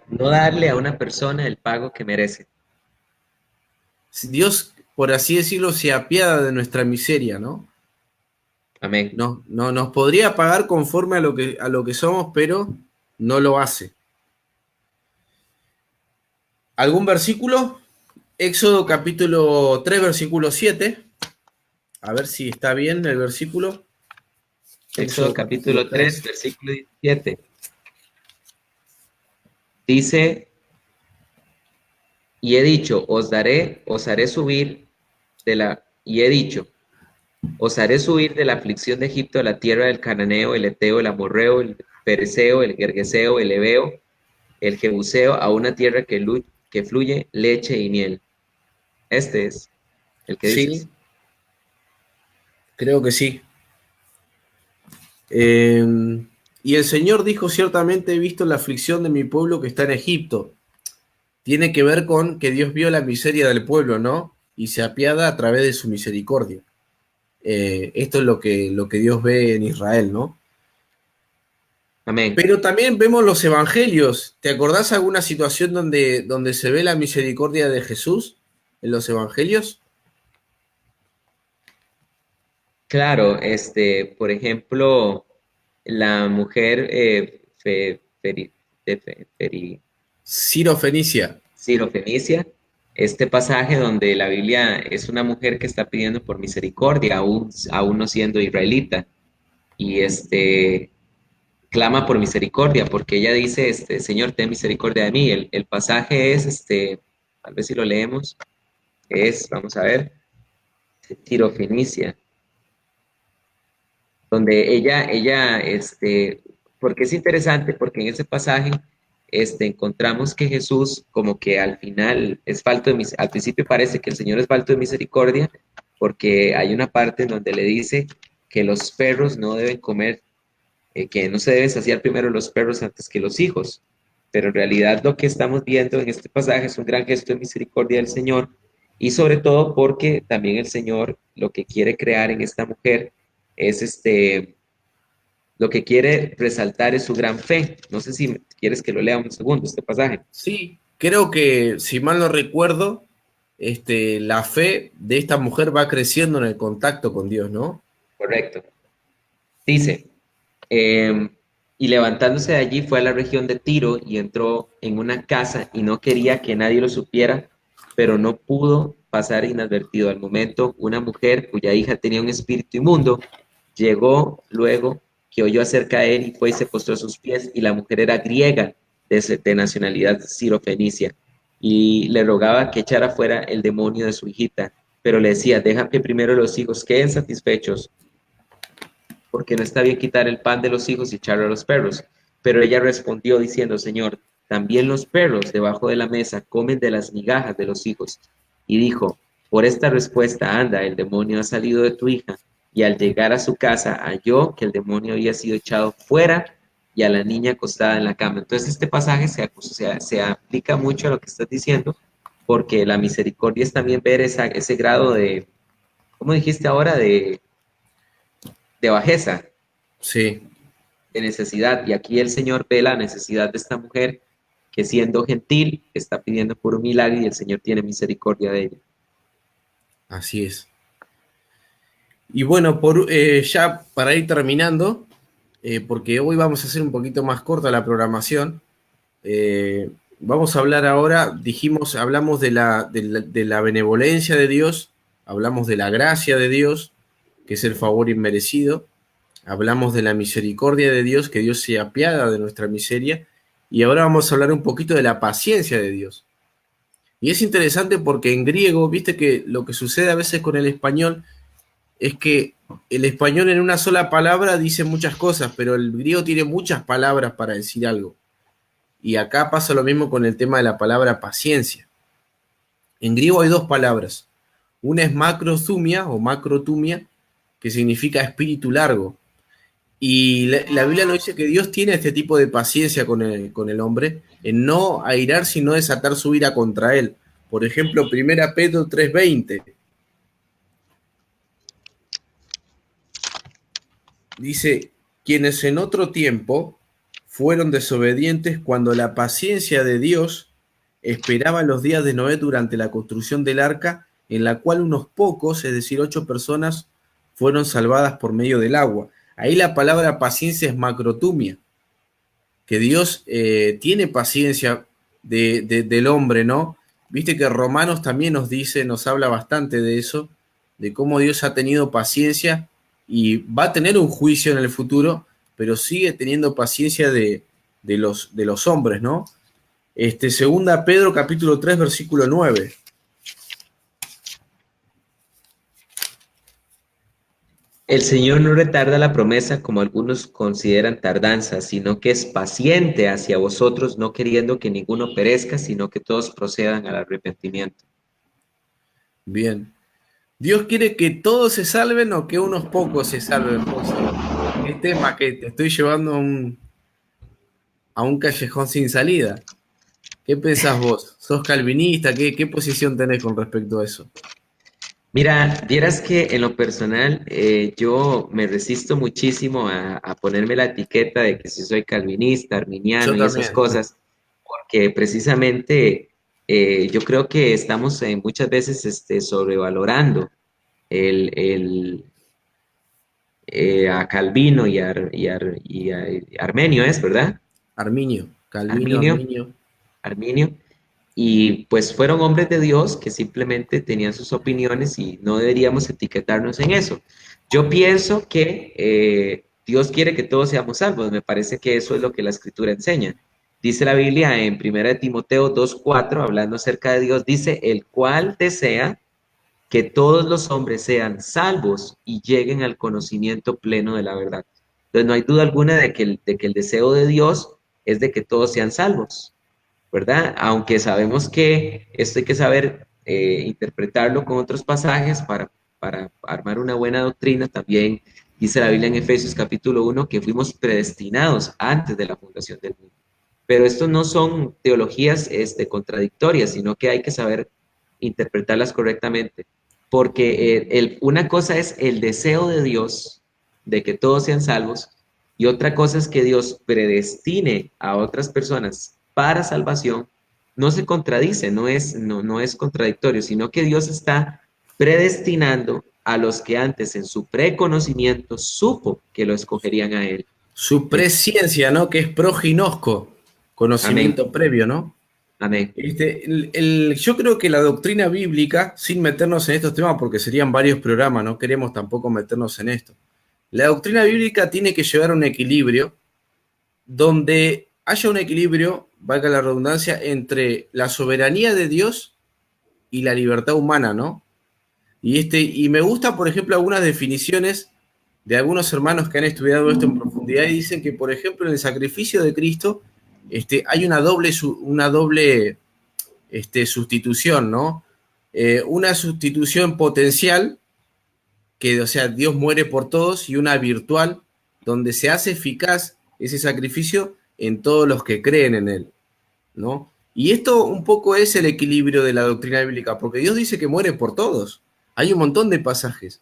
No darle a una persona el pago que merece. Si Dios, por así decirlo, se apiada de nuestra miseria, ¿no? Amén. Nos podría pagar conforme a lo que somos, pero no lo hace. ¿Algún versículo? Éxodo capítulo 3 versículo 7. A ver si está bien el versículo. Éxodo Éxodo capítulo capítulo 3, 3. versículo 17. Dice, y he dicho, os haré subir y he dicho, os haré subir de la aflicción de Egipto a la tierra del Cananeo, el Eteo, el Amorreo, el Pereceo, el Gergeseo, el Ebeo, el Jebuseo, a una tierra que fluye leche y miel. Este es el que dices. Sí, creo que sí. Y el Señor dijo, ciertamente he visto la aflicción de mi pueblo que está en Egipto. Tiene que ver con que Dios vio la miseria del pueblo, ¿no? Y se apiada a través de su misericordia. Esto es lo que Dios ve en Israel, ¿no? Amén. Pero también vemos los evangelios. ¿Te acordás alguna situación donde se ve la misericordia de Jesús en los evangelios? Claro, por ejemplo, la mujer Ciro Fenicia. Ciro Fenicia, este pasaje donde la Biblia es una mujer que está pidiendo por misericordia, aún no siendo israelita, y clama por misericordia, porque ella dice, Señor, ten misericordia de mí. El pasaje es, tal vez si lo leemos, vamos a ver, Ciro Fenicia, donde porque es interesante, porque en ese pasaje encontramos que Jesús como que al final es falto de al principio parece que el Señor es falto de misericordia, porque hay una parte en donde le dice que los perros no deben comer, que no se deben saciar primero los perros antes que los hijos, pero en realidad lo que estamos viendo en este pasaje es un gran gesto de misericordia del Señor, y sobre todo porque también el Señor lo que quiere crear en esta mujer es lo que quiere resaltar es su gran fe. No sé si quieres que lo lea un segundo, este pasaje. Sí, creo que, si mal no recuerdo, la fe de esta mujer va creciendo en el contacto con Dios, ¿no? Correcto. Dice, eh, y levantándose de allí fue a la región de Tiro y entró en una casa y no quería que nadie lo supiera, pero no pudo pasar inadvertido. Al momento, una mujer cuya hija tenía un espíritu inmundo llegó luego que oyó acerca de él y fue y se postró a sus pies, y la mujer era griega de nacionalidad sirofenicia, y le rogaba que echara fuera el demonio de su hijita, pero le decía, deja que primero los hijos queden satisfechos porque no está bien quitar el pan de los hijos y echarlo a los perros. Pero ella respondió diciendo, Señor, también los perros debajo de la mesa comen de las migajas de los hijos. Y dijo, por esta respuesta, anda, el demonio ha salido de tu hija. Y al llegar a su casa, halló que el demonio había sido echado fuera y a la niña acostada en la cama. Entonces este pasaje se aplica mucho a lo que estás diciendo, porque la misericordia es también ver ese grado de, ¿cómo dijiste ahora? De bajeza, Sí, de necesidad. Y aquí el Señor ve la necesidad de esta mujer que siendo gentil está pidiendo por un milagro y el Señor tiene misericordia de ella. así es. Y bueno, ya para ir terminando, porque hoy vamos a hacer un poquito más corta la programación, vamos a hablar ahora, hablamos de la benevolencia de Dios, hablamos de la gracia de Dios, que es el favor inmerecido, hablamos de la misericordia de Dios, que Dios se apiada de nuestra miseria, y ahora vamos a hablar un poquito de la paciencia de Dios. Y es interesante porque en griego, viste que lo que sucede a veces con el español es que el español en una sola palabra dice muchas cosas, pero el griego tiene muchas palabras para decir algo. Y acá pasa lo mismo con el tema de la palabra paciencia. En griego hay dos palabras. Una es macrothumia o macrotumia, que significa espíritu largo. Y la Biblia nos dice que Dios tiene este tipo de paciencia con el hombre, en no airar, sino desatar su ira contra él. Por ejemplo, 1 Pedro 3:20 dice, quienes en otro tiempo fueron desobedientes cuando la paciencia de Dios esperaba los días de Noé durante la construcción del arca, en la cual unos pocos, es decir, 8 personas, fueron salvadas por medio del agua. Ahí la palabra paciencia es macrotumia, que Dios tiene paciencia del hombre, ¿no? Viste que Romanos también nos dice, nos habla bastante de eso, de cómo Dios ha tenido paciencia y va a tener un juicio en el futuro, pero sigue teniendo paciencia de los hombres, ¿no? Segunda Pedro capítulo 3 versículo 9. El Señor no retarda la promesa como algunos consideran tardanza, sino que es paciente hacia vosotros, no queriendo que ninguno perezca, sino que todos procedan al arrepentimiento. Bien. ¿Dios quiere que todos se salven o que unos pocos se salven, José? Qué tema que te estoy llevando a un callejón sin salida. ¿Qué pensás vos? ¿Sos calvinista? ¿Qué posición tenés con respecto a eso? Mira, vieras que en lo personal yo me resisto muchísimo a ponerme la etiqueta de que si soy calvinista, Yo arminiano y esas también. cosas, porque precisamente yo creo que estamos muchas veces sobrevalorando el, a Calvino y a Armenio, ¿es verdad? Arminio, Calvino, Arminio, Arminio. Arminio. Y pues fueron hombres de Dios que simplemente tenían sus opiniones y no deberíamos etiquetarnos en eso. Yo pienso que Dios quiere que todos seamos salvos. Me parece que eso es lo que la Escritura enseña. Dice la Biblia en 1 Timoteo 2:4, hablando acerca de Dios, dice, el cual desea que todos los hombres sean salvos y lleguen al conocimiento pleno de la verdad. Entonces no hay duda alguna de que el deseo de Dios es de que todos sean salvos, ¿verdad? Aunque sabemos que esto hay que saber interpretarlo con otros pasajes para armar una buena doctrina. También dice la Biblia en Efesios capítulo 1 que fuimos predestinados antes de la fundación del mundo. Pero esto no son teologías contradictorias, sino que hay que saber interpretarlas correctamente. Porque una cosa es el deseo de Dios de que todos sean salvos y otra cosa es que Dios predestine a otras personas para salvación. No se contradice, no es contradictorio, sino que Dios está predestinando a los que antes en su preconocimiento supo que lo escogerían a Él. Su presciencia, ¿no? Que es proginosco, Amén, conocimiento previo, ¿no? amén. Yo creo que la doctrina bíblica, sin meternos en estos temas, porque serían varios programas, no queremos tampoco meternos en esto. La doctrina bíblica tiene que llevar a un equilibrio donde haya un equilibrio, valga la redundancia, entre la soberanía de Dios y la libertad humana, ¿no? Y me gusta, por ejemplo, algunas definiciones de algunos hermanos que han estudiado esto en profundidad y dicen que, por ejemplo, en el sacrificio de Cristo hay una doble sustitución, ¿no? Una sustitución potencial, que, o sea, Dios muere por todos, y una virtual, donde se hace eficaz ese sacrificio en todos los que creen en él, ¿no? Y esto un poco es el equilibrio de la doctrina bíblica, porque Dios dice que muere por todos. Hay un montón de pasajes.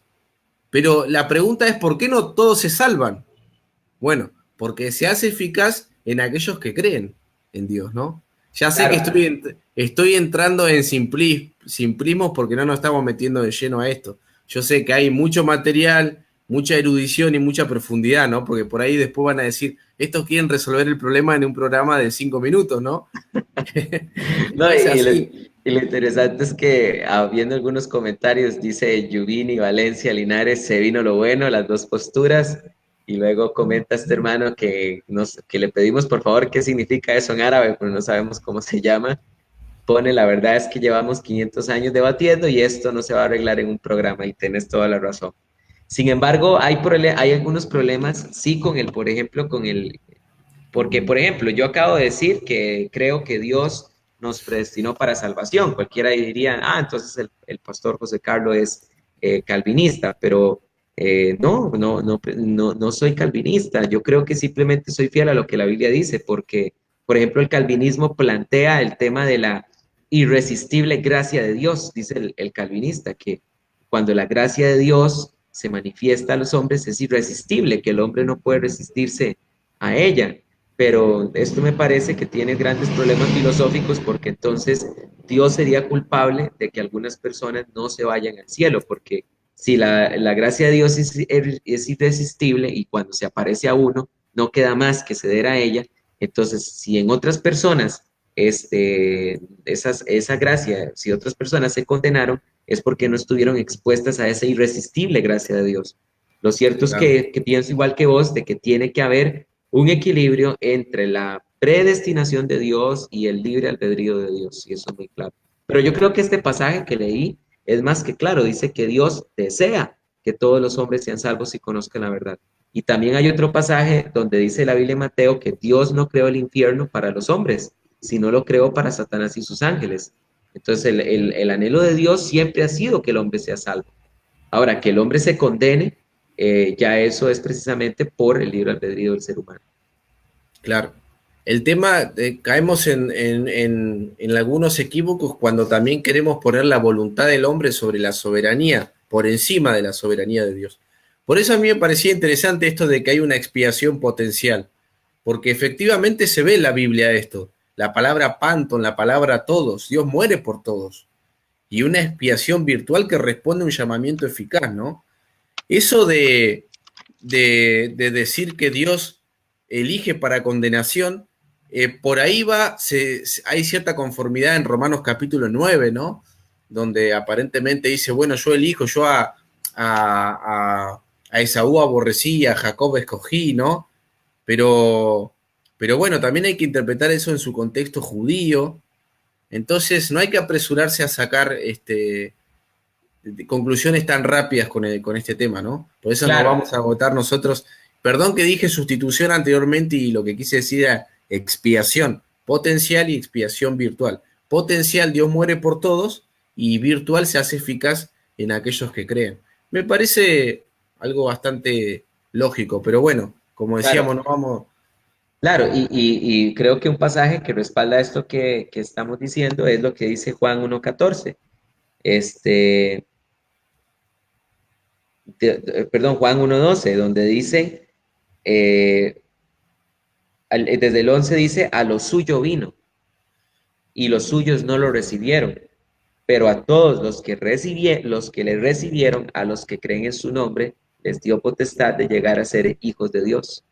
Pero la pregunta es, ¿por qué no todos se salvan? Bueno, porque se hace eficaz en aquellos que creen en Dios, ¿no? Ya sé que Claro. estoy entrando en simplismos porque no nos estamos metiendo de lleno a esto. Yo sé que hay mucho material, mucha erudición y mucha profundidad, ¿no? Porque por ahí después van a decir, estos quieren resolver el problema en un programa de 5 minutos, ¿no? Y no No, es así. y lo interesante es que, viendo algunos comentarios, dice Yuvini, Valencia, Linares, se vino lo bueno, las dos posturas, y luego comenta este hermano que le pedimos por favor qué significa eso en árabe, pero no sabemos cómo se llama. Pone, la verdad es que llevamos 500 años debatiendo y esto no se va a arreglar en un programa, y tienes toda la razón. Sin embargo, hay algunos problemas, sí, por ejemplo, porque, por ejemplo, yo acabo de decir que creo que Dios nos predestinó para salvación. Cualquiera diría, entonces el pastor José Carlos es calvinista, pero no soy calvinista. Yo creo que simplemente soy fiel a lo que la Biblia dice, porque, por ejemplo, el calvinismo plantea el tema de la irresistible gracia de Dios, dice el calvinista, que cuando la gracia de Dios se manifiesta a los hombres es irresistible, que el hombre no puede resistirse a ella. Pero esto me parece que tiene grandes problemas filosóficos, porque entonces Dios sería culpable de que algunas personas no se vayan al cielo, porque si la gracia de Dios es irresistible y cuando se aparece a uno no queda más que ceder a ella, entonces si en otras personas esa gracia, si otras personas se condenaron, es porque no estuvieron expuestas a esa irresistible gracia de Dios. Lo cierto es Claro. que pienso igual que vos, de que tiene que haber un equilibrio entre la predestinación de Dios y el libre albedrío de Dios, y eso es muy claro. Pero yo creo que este pasaje que leí es más que claro, dice que Dios desea que todos los hombres sean salvos y conozcan la verdad. Y también hay otro pasaje donde dice la Biblia en Mateo que Dios no creó el infierno para los hombres, sino lo creó para Satanás y sus ángeles. Entonces el anhelo de Dios siempre ha sido que el hombre sea salvo. Ahora, que el hombre se condene, ya eso es precisamente por el libre albedrío del ser humano. Claro. El tema, caemos en algunos equívocos cuando también queremos poner la voluntad del hombre sobre la soberanía, por encima de la soberanía de Dios. Por eso a mí me parecía interesante esto de que hay una expiación potencial, porque efectivamente se ve en la Biblia esto, la palabra panton, la palabra todos, Dios muere por todos, y una expiación virtual que responde a un llamamiento eficaz, ¿no? Eso de decir que Dios elige para condenación, por ahí va, hay cierta conformidad en Romanos capítulo 9, ¿no? Donde aparentemente dice, bueno, yo elijo, yo a Esaú aborrecí, a Jacob escogí, ¿no? Pero, pero bueno, también hay que interpretar eso en su contexto judío. Entonces, no hay que apresurarse a sacar conclusiones tan rápidas con este tema, ¿no? Por eso nos Claro, vamos a agotar nosotros. Perdón que dije sustitución anteriormente y lo que quise decir era expiación potencial y expiación virtual. Potencial, Dios muere por todos, y virtual se hace eficaz en aquellos que creen. Me parece algo bastante lógico, pero bueno, como decíamos, claro, no vamos. claro, y creo que un pasaje que respalda esto que estamos diciendo es lo que dice Juan 1.14. Este, perdón, Juan 1.12, donde dice, eh, desde el 11 dice, a lo suyo vino, y los suyos no lo recibieron, pero a todos los que le recibieron, a los que creen en su nombre, les dio potestad de llegar a ser hijos de Dios.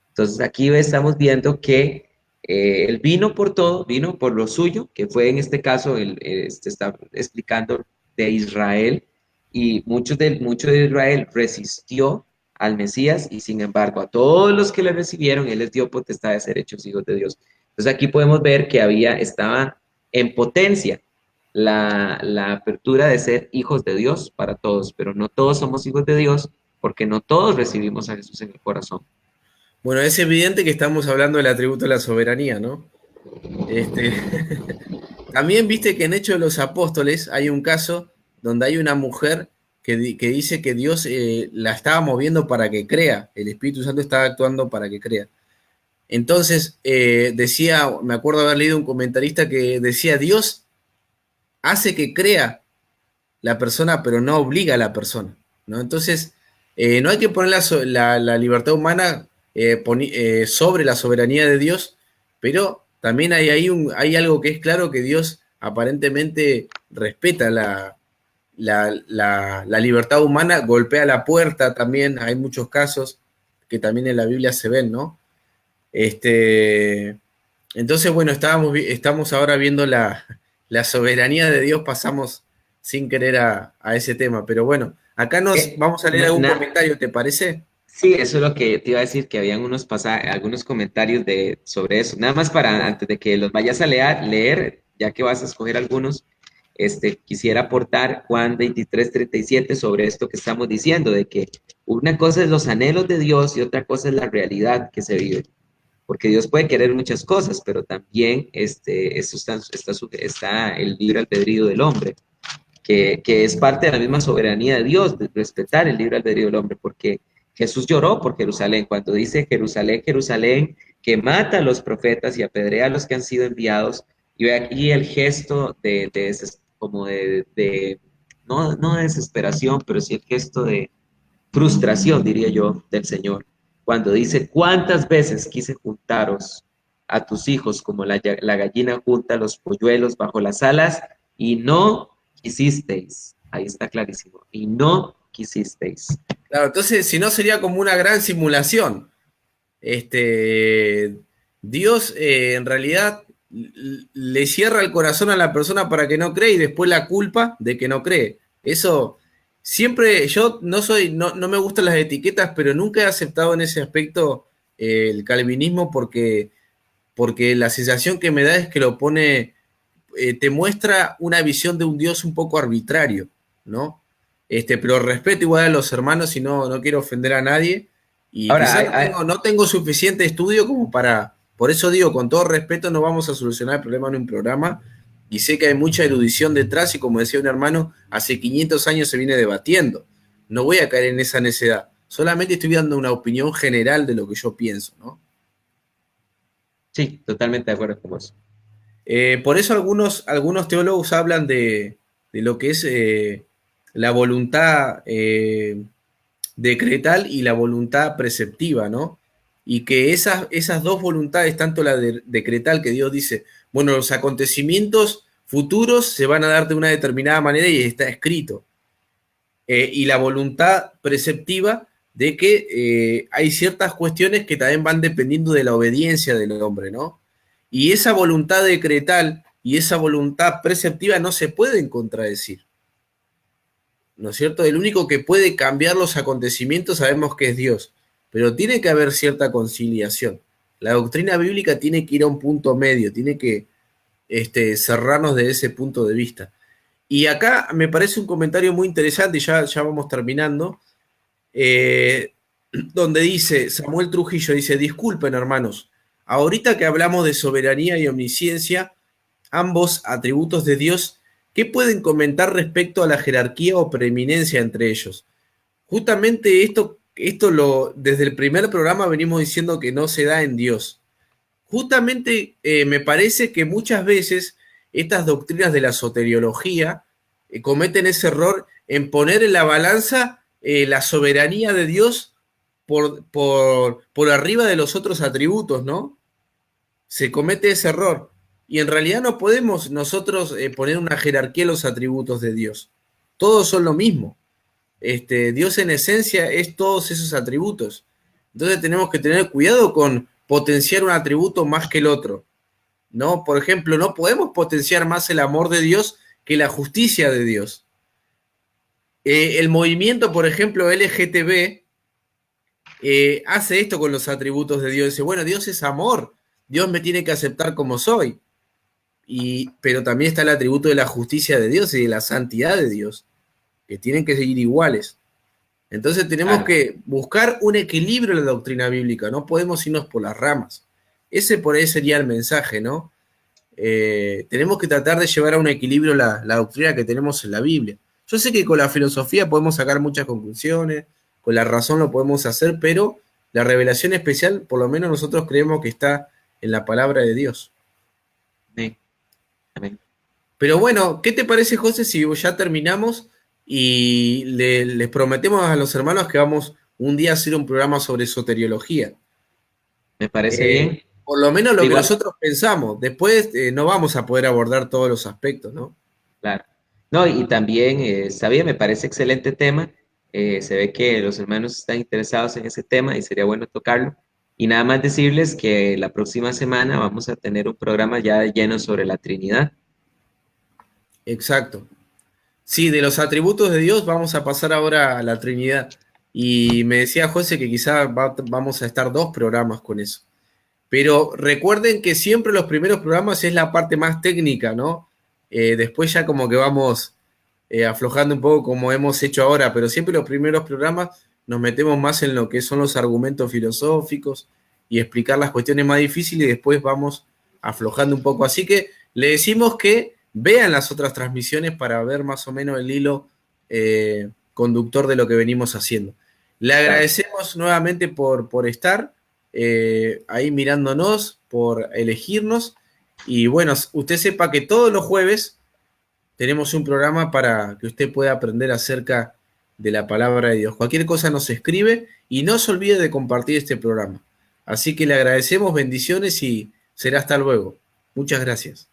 Entonces aquí estamos viendo que él vino por todo, vino por lo suyo, que fue en este caso, está explicando de Israel, y mucho de Israel resistió al Mesías, y sin embargo a todos los que le recibieron, él les dio potestad de ser hechos hijos de Dios. Entonces aquí podemos ver que estaba en potencia la apertura de ser hijos de Dios para todos, pero no todos somos hijos de Dios, porque no todos recibimos a Jesús en el corazón. Bueno, es evidente que estamos hablando del atributo de la soberanía, ¿no? Este, también viste que en Hechos de los Apóstoles hay un caso donde hay una mujer que dice que Dios la estaba moviendo para que crea, el Espíritu Santo estaba actuando para que crea. Entonces, decía, me acuerdo haber leído un comentarista que decía, Dios hace que crea la persona, pero no obliga a la persona, ¿no? Entonces, no hay que poner la libertad humana sobre la soberanía de Dios, pero también hay algo que es claro, que Dios aparentemente respeta la libertad humana, golpea la puerta también, hay muchos casos que también en la Biblia se ven, ¿no? Este, entonces, bueno, estamos ahora viendo la soberanía de Dios, pasamos sin querer a ese tema, pero bueno, acá nos Eh, vamos a leer na- algún na- comentario, ¿te parece? sí, eso es lo que te iba a decir, que habían algunos comentarios sobre eso. Nada más para, antes de que los vayas a leer, ya que vas a escoger algunos, quisiera aportar Juan 23:37 sobre esto que estamos diciendo, de que una cosa es los anhelos de Dios y otra cosa es la realidad que se vive. Porque Dios puede querer muchas cosas, pero también eso está el libre albedrío del hombre, que es parte de la misma soberanía de Dios, de respetar el libre albedrío del hombre, porque Jesús lloró por Jerusalén, cuando dice Jerusalén, Jerusalén, que mata a los profetas y apedrea a los que han sido enviados, y ve aquí el gesto no de desesperación, pero sí el gesto de frustración, diría yo, del Señor, cuando dice, ¿cuántas veces quise juntaros a tus hijos como la gallina junta los polluelos bajo las alas y no quisisteis? Ahí está clarísimo. Y no quisisteis. Claro, entonces, si no sería como una gran simulación. Este, Dios en realidad le cierra el corazón a la persona para que no cree y después la culpa de que no cree. Eso siempre, yo no me gustan las etiquetas, pero nunca he aceptado en ese aspecto el calvinismo porque la sensación que me da es que lo pone, te muestra una visión de un Dios un poco arbitrario, ¿no? Pero respeto igual a los hermanos y no quiero ofender a nadie. Y Ahora, quizás no tengo suficiente estudio como para, por eso digo, con todo respeto, no vamos a solucionar el problema en un programa. Y sé que hay mucha erudición detrás y como decía un hermano, hace 500 años se viene debatiendo. No voy a caer en esa necedad. Solamente estoy dando una opinión general de lo que yo pienso, ¿no? sí, totalmente de acuerdo con vos. Por eso algunos teólogos hablan de lo que es la voluntad decretal y la voluntad preceptiva, ¿no? Y que esas dos voluntades, tanto la decretal, que Dios dice, bueno, los acontecimientos futuros se van a dar de una determinada manera y está escrito, y la voluntad preceptiva de que hay ciertas cuestiones que también van dependiendo de la obediencia del hombre, ¿no? Y esa voluntad decretal y esa voluntad preceptiva no se pueden contradecir, ¿no es cierto? El único que puede cambiar los acontecimientos sabemos que es Dios, pero tiene que haber cierta conciliación. La doctrina bíblica tiene que ir a un punto medio, tiene que cerrarnos de ese punto de vista. Y acá me parece un comentario muy interesante, y ya vamos terminando, donde dice Samuel Trujillo, dice, disculpen hermanos, ahorita que hablamos de soberanía y omnisciencia, ambos atributos de Dios, ¿qué pueden comentar respecto a la jerarquía o preeminencia entre ellos? Justamente desde el primer programa venimos diciendo que no se da en Dios. Justamente me parece que muchas veces estas doctrinas de la soteriología cometen ese error en poner en la balanza la soberanía de Dios por arriba de los otros atributos, ¿no? Se comete ese error. Y en realidad no podemos nosotros poner una jerarquía en los atributos de Dios. Todos son lo mismo. Dios en esencia es todos esos atributos. Entonces tenemos que tener cuidado con potenciar un atributo más que el otro. ¿No? Por ejemplo, no podemos potenciar más el amor de Dios que la justicia de Dios. El movimiento, por ejemplo, LGTB, hace esto con los atributos de Dios. Dice, bueno, Dios es amor, Dios me tiene que aceptar como soy. Pero también está el atributo de la justicia de Dios y de la santidad de Dios, que tienen que seguir iguales. Entonces tenemos Claro, que buscar un equilibrio en la doctrina bíblica, no podemos irnos por las ramas. Ese por ahí sería el mensaje, ¿no? Tenemos que tratar de llevar a un equilibrio la doctrina que tenemos en la Biblia. Yo sé que con la filosofía podemos sacar muchas conclusiones, con la razón lo podemos hacer, pero la revelación especial, por lo menos nosotros creemos que está en la palabra de Dios. amén, amén. Pero bueno, ¿qué te parece, José, si ya terminamos y les prometemos a los hermanos que vamos un día a hacer un programa sobre soteriología? Me parece bien. Por lo menos De lo que igual, nosotros pensamos. Después no vamos a poder abordar todos los aspectos, ¿no? claro. No, y también, está bien, me parece excelente tema. Se ve que los hermanos están interesados en ese tema y sería bueno tocarlo. Y nada más decirles que la próxima semana vamos a tener un programa ya lleno sobre la Trinidad. Exacto. Sí, de los atributos de Dios vamos a pasar ahora a la Trinidad. Y me decía José que quizá vamos a estar 2 programas con eso. Pero recuerden que siempre los primeros programas es la parte más técnica, ¿no? Después ya como que vamos aflojando un poco como hemos hecho ahora, pero siempre los primeros programas nos metemos más en lo que son los argumentos filosóficos y explicar las cuestiones más difíciles y después vamos aflojando un poco. Así que le decimos que vean las otras transmisiones para ver más o menos el hilo conductor de lo que venimos haciendo. Le Claro. agradecemos nuevamente por estar ahí mirándonos, por elegirnos. Y bueno, usted sepa que todos los jueves tenemos un programa para que usted pueda aprender acerca de la palabra de Dios. Cualquier cosa nos escribe y no se olvide de compartir este programa. Así que le agradecemos, bendiciones y será hasta luego. Muchas gracias.